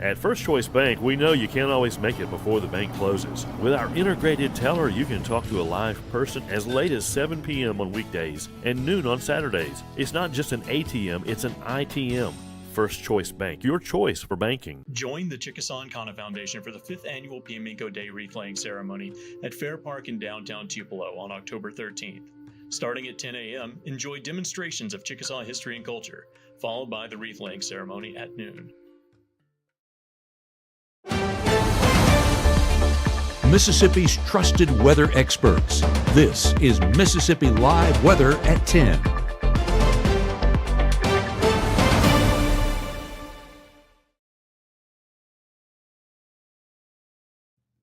At First Choice Bank, we know you can't always make it before the bank closes. With our integrated teller, you can talk to a live person as late as 7 p.m. on weekdays and noon on Saturdays. It's not just an ATM, it's an ITM. First Choice Bank, your choice for banking. Join the Chickasaw and Kana Foundation for the 5th Annual Piamico Day Wreath Laying Ceremony at Fair Park in downtown Tupelo on October 13th. Starting at 10 a.m., enjoy demonstrations of Chickasaw history and culture, followed by the wreath laying ceremony at noon. Mississippi's trusted weather experts. This is Mississippi Live Weather at 10.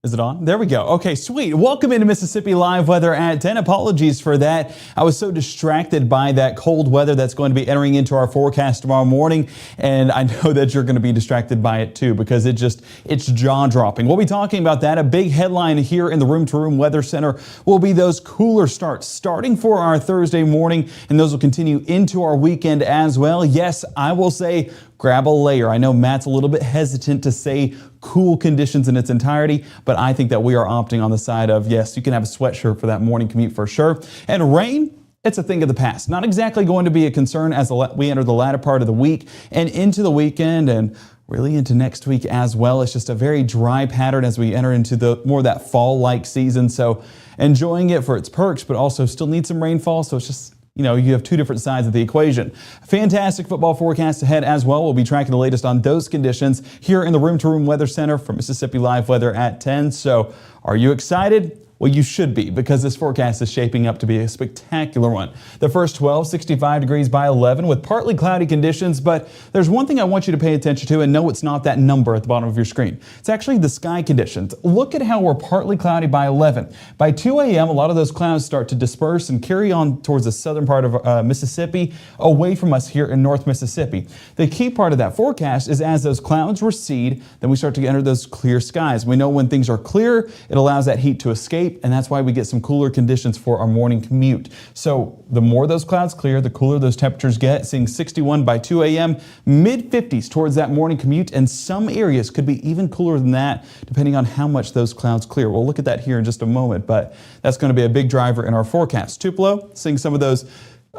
Is it on? There we go. Okay, sweet. Welcome into Mississippi Live Weather at 10. Apologies for that. I was so distracted by that cold weather that's going to be entering into our forecast tomorrow morning. And I know that you're going to be distracted by it too, because it's jaw-dropping. We'll be talking about that. A big headline here in the Room to Room Weather Center will be those cooler starts starting for our Thursday morning, and those will continue into our weekend as well. Yes, I will say grab a layer. I know Matt's a little bit hesitant to say cool conditions in its entirety, but I think that we are opting on the side of, yes, you can have a sweatshirt for that morning commute for sure. And rain, it's a thing of the past. Not exactly going to be a concern as we enter the latter part of the week and into the weekend and really into next week as well. It's just a very dry pattern as we enter into the more of that fall-like season. So enjoying it for its perks, but also still need some rainfall. So it's just, you know, you have two different sides of the equation. Fantastic football forecast ahead as well. We'll be tracking the latest on those conditions here in the Room to Room Weather Center for Mississippi Live Weather at 10. So are you excited? Well, you should be, because this forecast is shaping up to be a spectacular one. The first 12, 65 degrees by 11 with partly cloudy conditions, but there's one thing I want you to pay attention to, and no, it's not that number at the bottom of your screen. It's actually the sky conditions. Look at how we're partly cloudy by 11. By 2 a.m., a lot of those clouds start to disperse and carry on towards the southern part of Mississippi, away from us here in North Mississippi. The key part of that forecast is as those clouds recede, then we start to enter those clear skies. We know when things are clear, it allows that heat to escape, and that's why we get some cooler conditions for our morning commute. So the more those clouds clear, the cooler those temperatures get, seeing 61 by 2 a.m., mid-50s towards that morning commute, and some areas could be even cooler than that, depending on how much those clouds clear. We'll look at that here in just a moment, but that's going to be a big driver in our forecast. Tupelo, seeing some of those,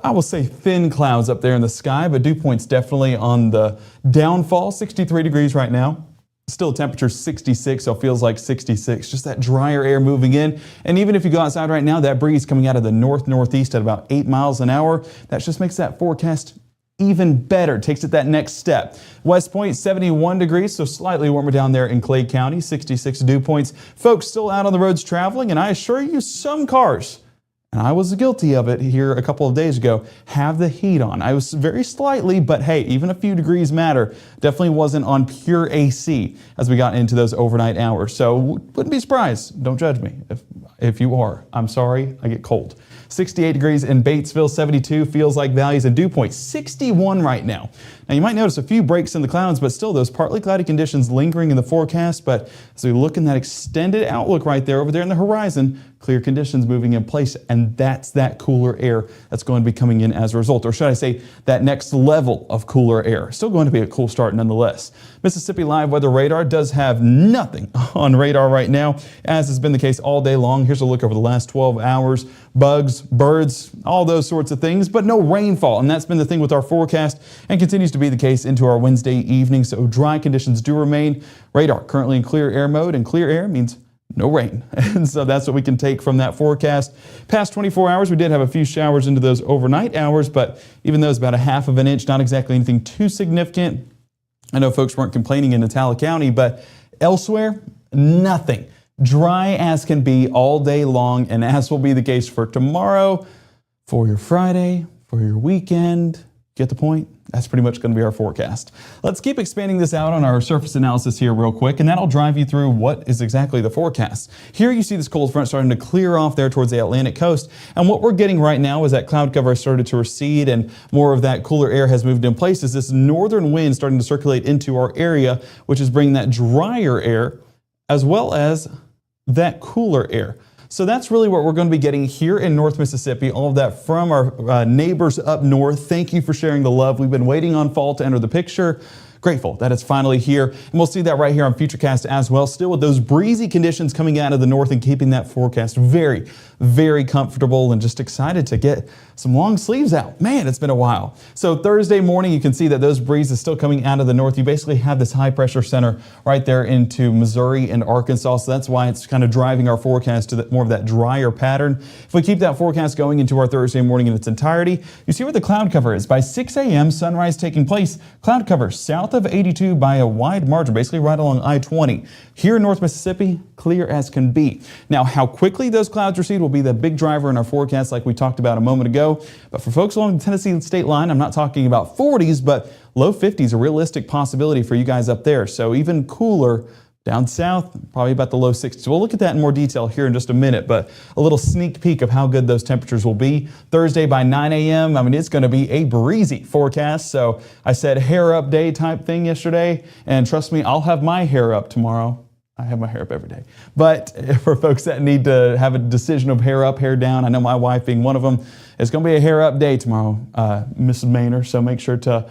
I will say, thin clouds up there in the sky, but dew points definitely on the downfall. 63 degrees right now. Still temperature 66, so it feels like 66. Just that drier air moving in. And even if you go outside right now, that breeze coming out of the north-northeast at about 8 miles an hour, that just makes that forecast even better. Takes it that next step. West Point, 71 degrees, so slightly warmer down there in Clay County, 66 dew points. Folks still out on the roads traveling, and I assure you some cars, and I was guilty of it here a couple of days ago, have the heat on. I was very slightly, but hey, even a few degrees matter. Definitely wasn't on pure AC as we got into those overnight hours. So wouldn't be surprised. Don't judge me if you are. I'm sorry, I get cold. 68 degrees in Batesville, 72 feels like values and dew point, 61 right now. Now you might notice a few breaks in the clouds, but still those partly cloudy conditions lingering in the forecast. But as we look in that extended outlook right there, over there in the horizon, clear conditions moving in place, and that's that cooler air that's going to be coming in as a result, or should I say that next level of cooler air. Still going to be a cool start nonetheless. Mississippi Live Weather Radar does have nothing on radar right now, as has been the case all day long. Here's a look over the last 12 hours. Bugs, birds, all those sorts of things, but no rainfall. And that's been the thing with our forecast and continues to be the case into our Wednesday evening. So dry conditions do remain. Radar currently in clear air mode, and clear air means no rain. And so that's what we can take from that forecast. Past 24 hours, we did have a few showers into those overnight hours, but even those about a half of an inch, not exactly anything too significant. I know folks weren't complaining in Natala County, but elsewhere, nothing. Dry as can be all day long, and as will be the case for tomorrow, for your Friday, for your weekend. Get the point? That's pretty much going to be our forecast. Let's keep expanding this out on our surface analysis here real quick, and that'll drive you through what is exactly the forecast. Here you see this cold front starting to clear off there towards the Atlantic coast, and what we're getting right now is that cloud cover has started to recede and more of that cooler air has moved in place as this northern wind starting to circulate into our area, which is bringing that drier air as well as that cooler air. So that's really what we're going to be getting here in North Mississippi, all of that from our neighbors up north. Thank you for sharing the love. We've been waiting on fall to enter the picture. grateful that it's finally here. And we'll see that right here on Futurecast as well. Still with those breezy conditions coming out of the north and keeping that forecast very, very comfortable, and just excited to get some long sleeves out. Man, it's been a while. So Thursday morning, you can see that those breezes still coming out of the north. You basically have this high pressure center right there into Missouri and Arkansas. So that's why it's kind of driving our forecast to more of that drier pattern. If we keep that forecast going into our Thursday morning in its entirety, you see where the cloud cover is. By 6 a.m., sunrise taking place. Cloud cover south of 82 by a wide margin, basically right along I-20. Here in North Mississippi, clear as can be. Now, how quickly those clouds recede will be the big driver in our forecast, like we talked about a moment ago. But for folks along the Tennessee state line, I'm not talking about 40s, but low 50s, a realistic possibility for you guys up there. So even cooler down south, probably about the low 60s. We'll look at that in more detail here in just a minute, but a little sneak peek of how good those temperatures will be. Thursday by 9 a.m., I mean, it's going to be a breezy forecast. So I said hair up day type thing yesterday, and trust me, I'll have my hair up tomorrow. I have my hair up every day. But for folks that need to have a decision of hair up, hair down, I know my wife being one of them, it's going to be a hair up day tomorrow, Mrs. Maynard, so make sure to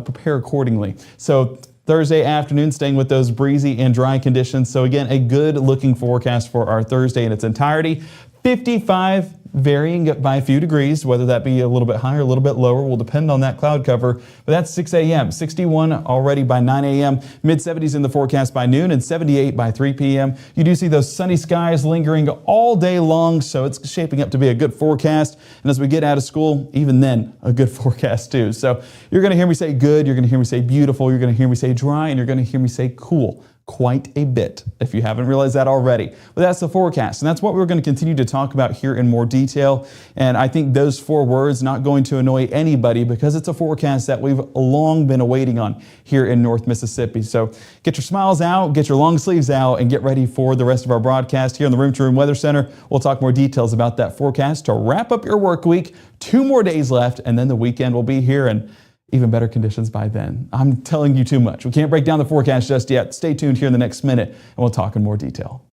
prepare accordingly. So Thursday afternoon, staying with those breezy and dry conditions. So again, a good looking forecast for our Thursday in its entirety. 55 varying by a few degrees, whether that be a little bit higher, a little bit lower, will depend on that cloud cover. But that's 6 a.m., 61 already by 9 a.m., mid-70s in the forecast by noon, and 78 by 3 p.m. You do see those sunny skies lingering all day long, so it's shaping up to be a good forecast. And as we get out of school, even then, a good forecast too. So you're going to hear me say good, you're going to hear me say beautiful, you're going to hear me say dry, and you're going to hear me say cool. Quite a bit, if you haven't realized that already. But that's the forecast, and that's what we're going to continue to talk about here in more detail. And I think those 4 words not going to annoy anybody, because it's a forecast that we've long been awaiting on here in North Mississippi. So get your smiles out, get your long sleeves out, and get ready for the rest of our broadcast here in the Room to Room Weather Center. We'll talk more details about that forecast to wrap up your work week. 2 more days left, and then the weekend will be here, and even better conditions by then. I'm telling you too much. We can't break down the forecast just yet. Stay tuned here in the next minute, and we'll talk in more detail.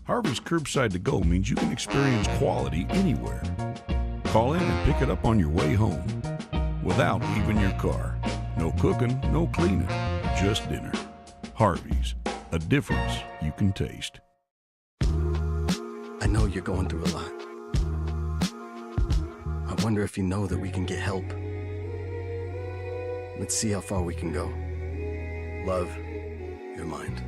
Harvey's Curbside to Go means you can experience quality anywhere. Call in and pick it up on your way home without leaving your car. No cooking, no cleaning, just dinner. Harvey's, a difference you can taste. I know you're going through a lot. I wonder if you know that we can get help. Let's see how far we can go. Love, your mind.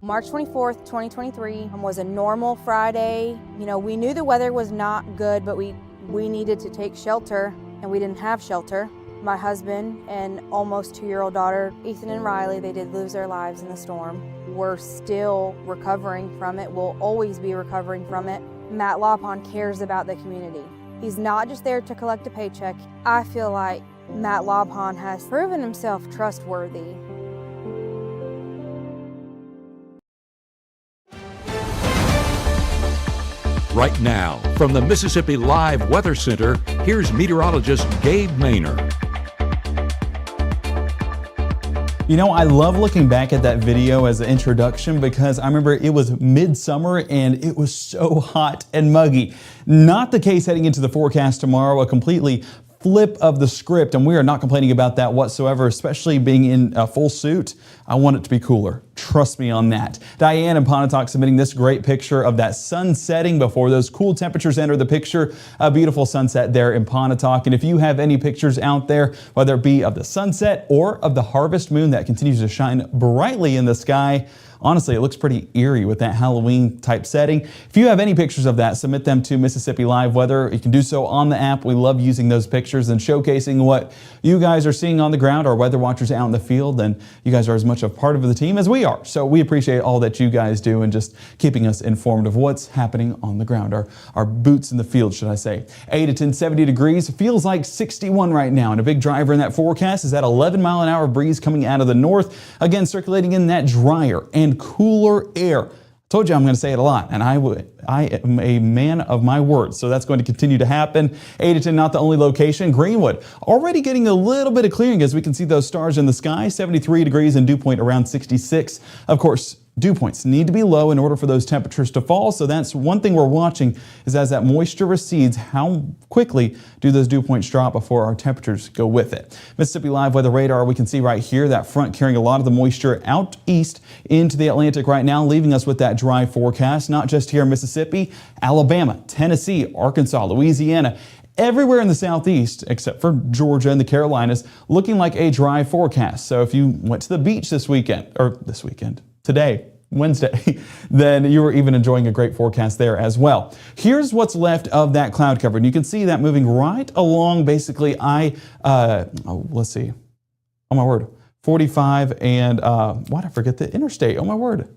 March 24th, 2023 was a normal Friday. You know, we knew the weather was not good, but we needed to take shelter, and we didn't have shelter. My husband and almost 2-year-old daughter, Ethan and Riley, they did lose their lives in the storm. We're still recovering from it. We'll always be recovering from it. Matt Lawpon cares about the community. He's not just there to collect a paycheck. I feel like Matt Lawpon has proven himself trustworthy. Right now, from the Mississippi Live Weather Center, here's meteorologist Gabe Maynard. You know, I love looking back at that video as an introduction, because I remember it was midsummer and it was so hot and muggy. Not the case heading into the forecast tomorrow, a completely flip of the script, and we are not complaining about that whatsoever, especially being in a full suit. I want it to be cooler. Trust me on that. Diane in Pontotoc submitting this great picture of that sun setting before those cool temperatures enter the picture. A beautiful sunset there in Pontotoc. And if you have any pictures out there, whether it be of the sunset or of the harvest moon that continues to shine brightly in the sky, honestly, it looks pretty eerie with that Halloween type setting. If you have any pictures of that, submit them to Mississippi Live Weather. You can do so on the app. We love using those pictures and showcasing what you guys are seeing on the ground, our weather watchers out in the field, and you guys are as much a part of the team as we are. So we appreciate all that you guys do and just keeping us informed of what's happening on the ground, our boots in the field, should I say. 8 to 10, 70 degrees, feels like 61 right now, and a big driver in that forecast is that 11-mile-an-hour breeze coming out of the north, again circulating in that drier and cooler air. Told you I'm going to say it a lot, and I am a man of my words, so that's going to continue to happen. 8 to 10, not the only location. Greenwood already getting a little bit of clearing as we can see those stars in the sky. 73 degrees and dew point around 66. Of course, Dew points need to be low in order for those temperatures to fall. So that's one thing we're watching, is as that moisture recedes, how quickly do those dew points drop before our temperatures go with it. Mississippi Live Weather Radar, we can see right here that front carrying a lot of the moisture out east into the Atlantic right now, leaving us with that dry forecast, not just here in Mississippi, Alabama, Tennessee, Arkansas, Louisiana, everywhere in the southeast except for Georgia and the Carolinas, looking like a dry forecast. So if you went to the beach today, Wednesday, then you were even enjoying a great forecast there as well. Here's what's left of that cloud cover. And you can see that moving right along basically let's see. Oh my word. 45 and why'd I forget the interstate? Oh my word.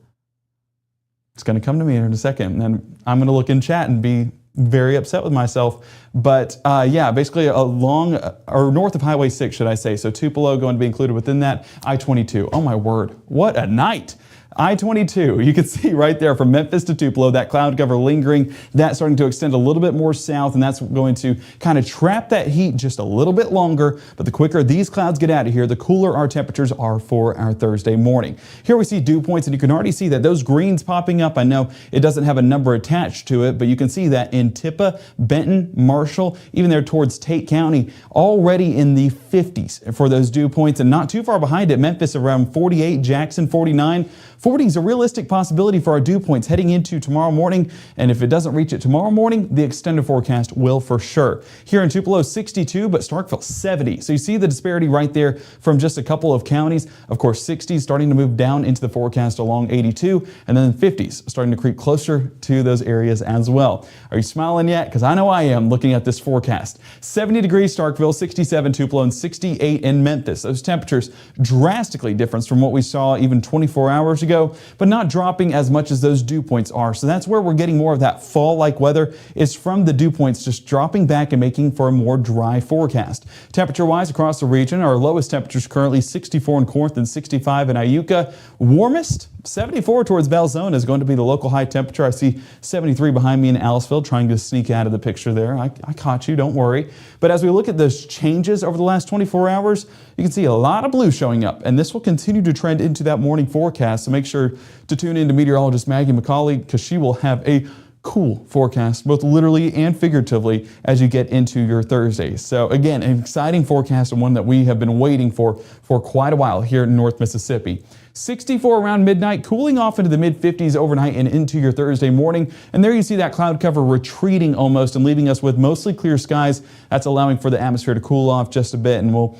It's going to come to me in a second. And I'm going to look in chat and be very upset with myself. But yeah, basically along or north of Highway 6, should I say. So Tupelo going to be included within that. I-22. Oh my word. What a night. I-22, you can see right there from Memphis to Tupelo, that cloud cover lingering, that's starting to extend a little bit more south, and that's going to kind of trap that heat just a little bit longer. But the quicker these clouds get out of here, the cooler our temperatures are for our Thursday morning. Here we see dew points, and you can already see that those greens popping up. I know it doesn't have a number attached to it, but you can see that in Tippah, Benton, Marshall, even there towards Tate County, already in the 50s for those dew points, and not too far behind it, Memphis around 48, Jackson 49. 40 is a realistic possibility for our dew points heading into tomorrow morning, and if it doesn't reach it tomorrow morning, the extended forecast will for sure. Here in Tupelo, 62, but Starkville, 70. So you see the disparity right there from just a couple of counties. Of course, 60s starting to move down into the forecast along 82, and then 50s starting to creep closer to those areas as well. Are you smiling yet? Because I know I am looking at this forecast. 70 degrees Starkville, 67 Tupelo, and 68 in Memphis. Those temperatures drastically different from what we saw even 24 hours ago, but not dropping as much as those dew points are. So that's where we're getting more of that fall-like weather, is from the dew points just dropping back and making for a more dry forecast. Temperature-wise across the region, our lowest temperatures currently 64 in Corinth and 65 in Iuka. Warmest, 74 towards Belzoni is going to be the local high temperature. I see 73 behind me in Aliceville, trying to sneak out of the picture there. I caught you, don't worry. But as we look at those changes over the last 24 hours, you can see a lot of blue showing up, and this will continue to trend into that morning forecast. So make sure to tune in to meteorologist Maggie McCauley, because she will have a cool forecast, both literally and figuratively, as you get into your Thursdays. So again, an exciting forecast, and one that we have been waiting for quite a while here in North Mississippi. 64 around midnight, cooling off into the mid-50s overnight and into your Thursday morning. And there you see that cloud cover retreating almost and leaving us with mostly clear skies. That's allowing for the atmosphere to cool off just a bit, and we'll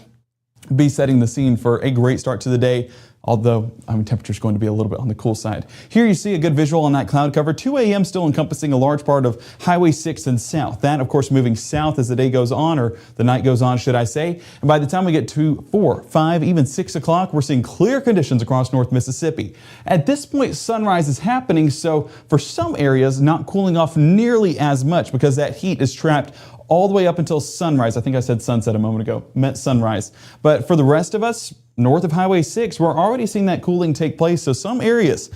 be setting the scene for a great start to the day. Although temperature is going to be a little bit on the cool side. Here you see a good visual on that cloud cover. 2 a.m. still encompassing a large part of Highway 6 and south. That, of course, moving south as the day goes on, or the night goes on, should I say. And by the time we get to 4, 5, even 6 o'clock, we're seeing clear conditions across North Mississippi. At this point, sunrise is happening, so for some areas, not cooling off nearly as much because that heat is trapped all the way up until sunrise. I think I said sunset a moment ago, meant sunrise. But for the rest of us, north of Highway 6, we're already seeing that cooling take place. So some areas,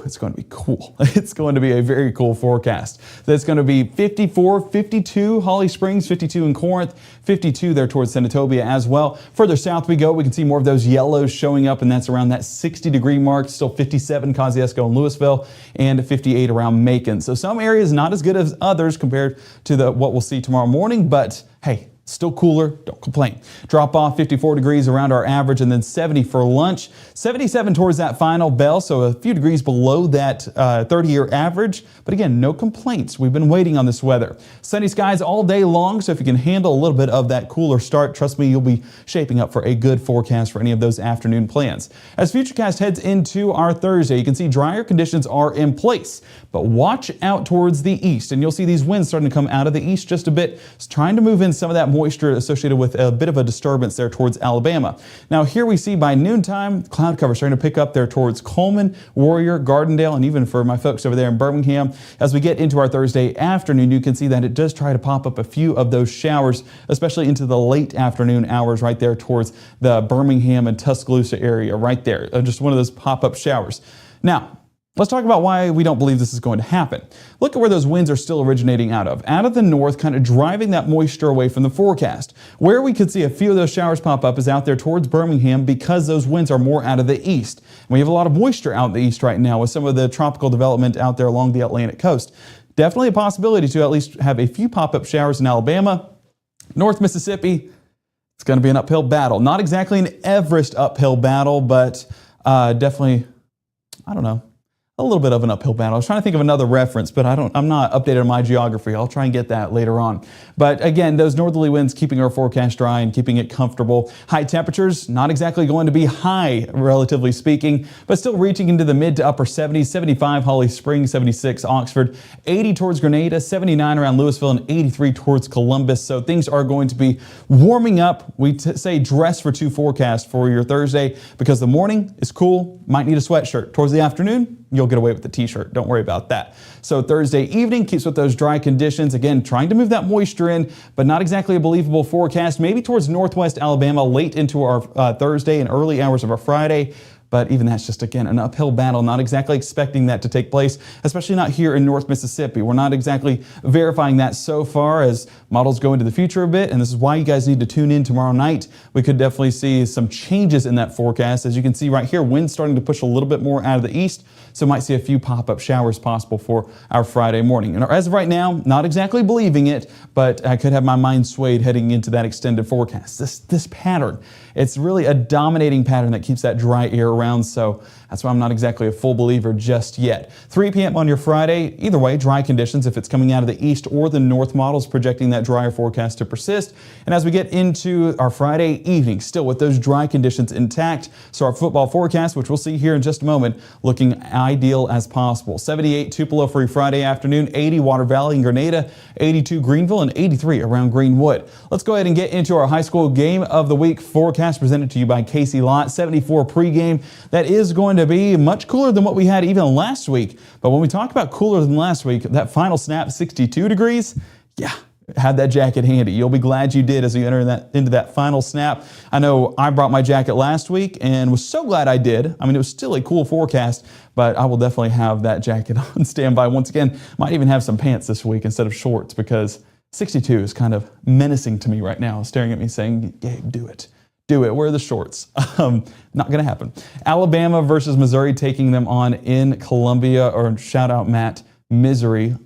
it's going to be cool. It's going to be a very cool forecast. That's going to be 54, 52 Holly Springs, 52 in Corinth, 52 there towards Senatobia as well. Further south we go, we can see more of those yellows showing up, and that's around that 60-degree mark. Still 57 Kosciuszko and Louisville, and 58 around Macon. So some areas not as good as others compared to what we'll see tomorrow morning, but hey, still cooler, don't complain. Drop off 54 degrees around our average, and then 70 for lunch. 77 towards that final bell, so a few degrees below that 30-year average. But again, no complaints. We've been waiting on this weather. Sunny skies all day long, so if you can handle a little bit of that cooler start, trust me, you'll be shaping up for a good forecast for any of those afternoon plans. As Futurecast heads into our Thursday, you can see drier conditions are in place, but watch out towards the east, and you'll see these winds starting to come out of the east just a bit. It's trying to move in some of that moisture associated with a bit of a disturbance there towards Alabama. Now here we see by noontime, cloud cover starting to pick up there towards Coleman, Warrior, Gardendale, and even for my folks over there in Birmingham. As we get into our Thursday afternoon, you can see that it does try to pop up a few of those showers, especially into the late afternoon hours right there towards the Birmingham and Tuscaloosa area right there. Just one of those pop-up showers. Now, Let's talk about why we don't believe this is going to happen. Look at where those winds are still originating out of. Out of the north, kind of driving that moisture away from the forecast. Where we could see a few of those showers pop up is out there towards Birmingham because those winds are more out of the east. And we have a lot of moisture out in the east right now with some of the tropical development out there along the Atlantic coast. Definitely a possibility to at least have a few pop-up showers in Alabama. North Mississippi, it's going to be an uphill battle. Not exactly an Everest uphill battle, but definitely, I don't know, a little bit of an uphill battle. I was trying to think of another reference, but I'm not updated on my geography. I'll try and get that later on. But again, those northerly winds keeping our forecast dry and keeping it comfortable. High temperatures, not exactly going to be high, relatively speaking, but still reaching into the mid to upper 70s, 75 Holly Springs, 76 Oxford, 80 towards Grenada, 79 around Louisville, and 83 towards Columbus. So things are going to be warming up. We say dress for two forecast for your Thursday because the morning is cool, might need a sweatshirt. Towards the afternoon, you'll get away with the t-shirt. Don't worry about that. So Thursday evening keeps with those dry conditions. Again, trying to move that moisture in, but not exactly a believable forecast. Maybe towards northwest Alabama late into our Thursday and early hours of our Friday. But even that's just, again, an uphill battle. Not exactly expecting that to take place, especially not here in North Mississippi. We're not exactly verifying that so far as models go into the future a bit. And this is why you guys need to tune in tomorrow night. We could definitely see some changes in that forecast. As you can see right here, winds starting to push a little bit more out of the east. So might see a few pop-up showers possible for our Friday morning. And as of right now, not exactly believing it, but I could have my mind swayed heading into that extended forecast. This pattern, it's really a dominating pattern that keeps that dry air around. So that's why I'm not exactly a full believer just yet. 3 p.m. on your Friday, either way, dry conditions if it's coming out of the east or the north models projecting that drier forecast to persist. And as we get into our Friday evening, still with those dry conditions intact. So our football forecast, which we'll see here in just a moment, looking ideal as possible. 78 Tupelo for your Friday afternoon, 80 Water Valley and Grenada, 82 Greenville, and 83 around Greenwood. Let's go ahead and get into our high school game of the week forecast presented to you by Casey Lott. 74 pregame. That is going to be much cooler than what we had even last week. But when we talk about cooler than last week, that final snap, 62 degrees, yeah, had that jacket handy. You'll be glad you did as you enter into that final snap. I know I brought my jacket last week and was so glad I did. I mean, it was still a cool forecast, but I will definitely have that jacket on standby. Once again, might even have some pants this week instead of shorts because 62 is kind of menacing to me right now, staring at me saying, Gabe, do it. Do it. Wear the shorts. Not going to happen. Alabama versus Missouri, taking them on in Columbia, or shout out Matt, Misery.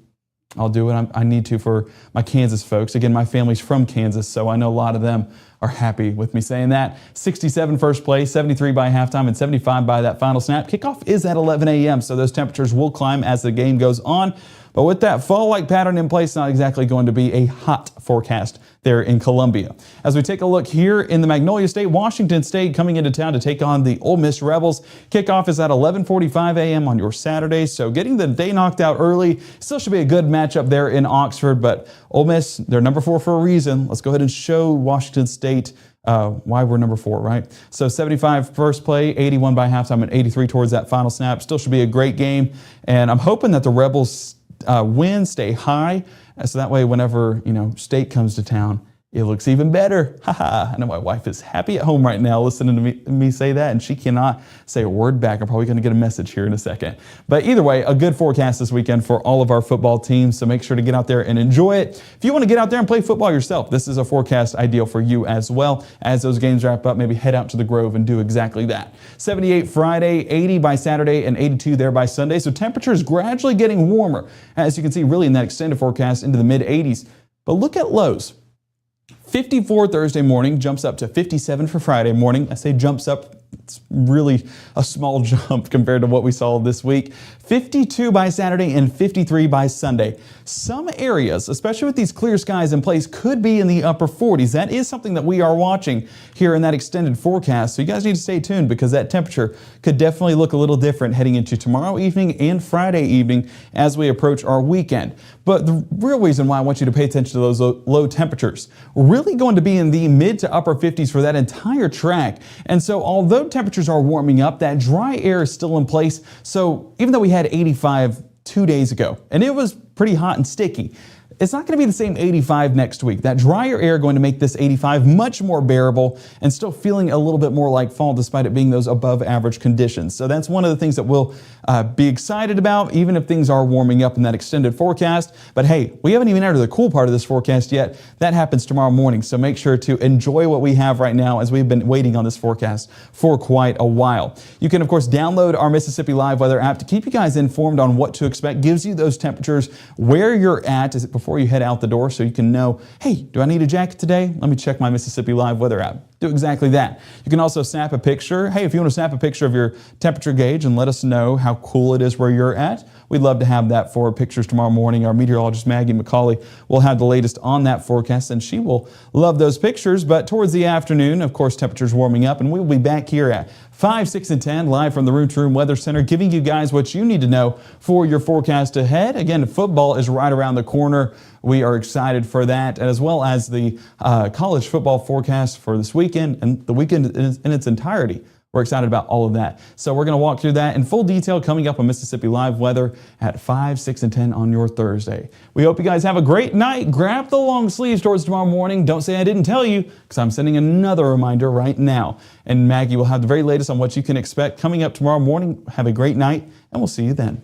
I'll do it. I need to for my Kansas folks. Again, my family's from Kansas, so I know a lot of them are happy with me saying that. 67 first place, 73 by halftime, and 75 by that final snap. Kickoff is at 11 a.m., so those temperatures will climb as the game goes on. But with that fall-like pattern in place, not exactly going to be a hot forecast there in Columbia. As we take a look here in the Magnolia State, Washington State coming into town to take on the Ole Miss Rebels. Kickoff is at 11:45 a.m. on your Saturday, so getting the day knocked out early. Still should be a good matchup there in Oxford, but Ole Miss, they're number 4 for a reason. Let's go ahead and show Washington State why we're number 4, right? So 75 first play, 81 by halftime, and 83 towards that final snap. Still should be a great game, and I'm hoping that the Rebels win, stay high, so that way whenever State comes to town, it looks even better. I know my wife is happy at home right now listening to me say that, and she cannot say a word back. I'm probably going to get a message here in a second. But either way, a good forecast this weekend for all of our football teams, so make sure to get out there and enjoy it. If you want to get out there and play football yourself, this is a forecast ideal for you as well. As those games wrap up, maybe head out to the Grove and do exactly that. 78 Friday, 80 by Saturday, and 82 there by Sunday. So temperatures gradually getting warmer, as you can see really in that extended forecast into the mid-80s. But look at lows. 54 Thursday morning, jumps up to 57 for Friday morning. I say jumps up, it's really a small jump compared to what we saw this week. 52 by Saturday and 53 by Sunday. Some areas, especially with these clear skies in place, could be in the upper 40s. That is something that we are watching here in that extended forecast. So you guys need to stay tuned because that temperature could definitely look a little different heading into tomorrow evening and Friday evening as we approach our weekend. But the real reason why I want you to pay attention to those low temperatures, we're really going to be in the mid to upper 50s for that entire track. And so although temperatures are warming up, that dry air is still in place. So even though we had 85 2 days ago, and it was pretty hot and sticky, it's not going to be the same 85 next week. That drier air going to make this 85 much more bearable and still feeling a little bit more like fall despite it being those above average conditions. So that's one of the things that we'll be excited about, even if things are warming up in that extended forecast. But hey, we haven't even entered the cool part of this forecast yet. That happens tomorrow morning. So make sure to enjoy what we have right now as we've been waiting on this forecast for quite a while. You can, of course, download our Mississippi Live Weather app to keep you guys informed on what to expect. Gives you those temperatures where you're at before you head out the door so you can know, hey, do I need a jacket today? Let me check my Mississippi Live Weather app. Do exactly that. You can also snap a picture. Hey, if you want to snap a picture of your temperature gauge and let us know how cool it is where you're at, we'd love to have that for pictures tomorrow morning. Our meteorologist Maggie McCauley will have the latest on that forecast, and she will love those pictures. But towards the afternoon, of course, temperatures warming up, and we'll be back here at 5, 6, and 10 live from the Room to Room Weather Center, giving you guys what you need to know for your forecast ahead. Again, football is right around the corner. We are excited for that, as well as the college football forecast for this weekend and the weekend in its entirety. We're excited about all of that. So we're going to walk through that in full detail coming up on Mississippi Live Weather at 5, 6, and 10 on your Thursday. We hope you guys have a great night. Grab the long sleeves towards tomorrow morning. Don't say I didn't tell you, because I'm sending another reminder right now. And Maggie will have the very latest on what you can expect coming up tomorrow morning. Have a great night, and we'll see you then.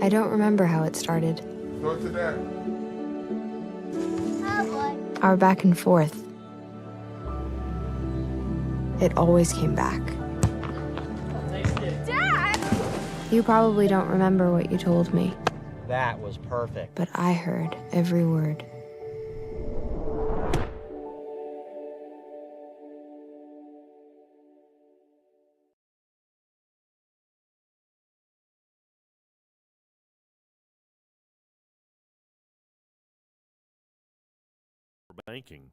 I don't remember how it started. North of that. Our back and forth. It always came back. Dad! You probably don't remember what you told me, That was perfect. but I heard every word. Banking.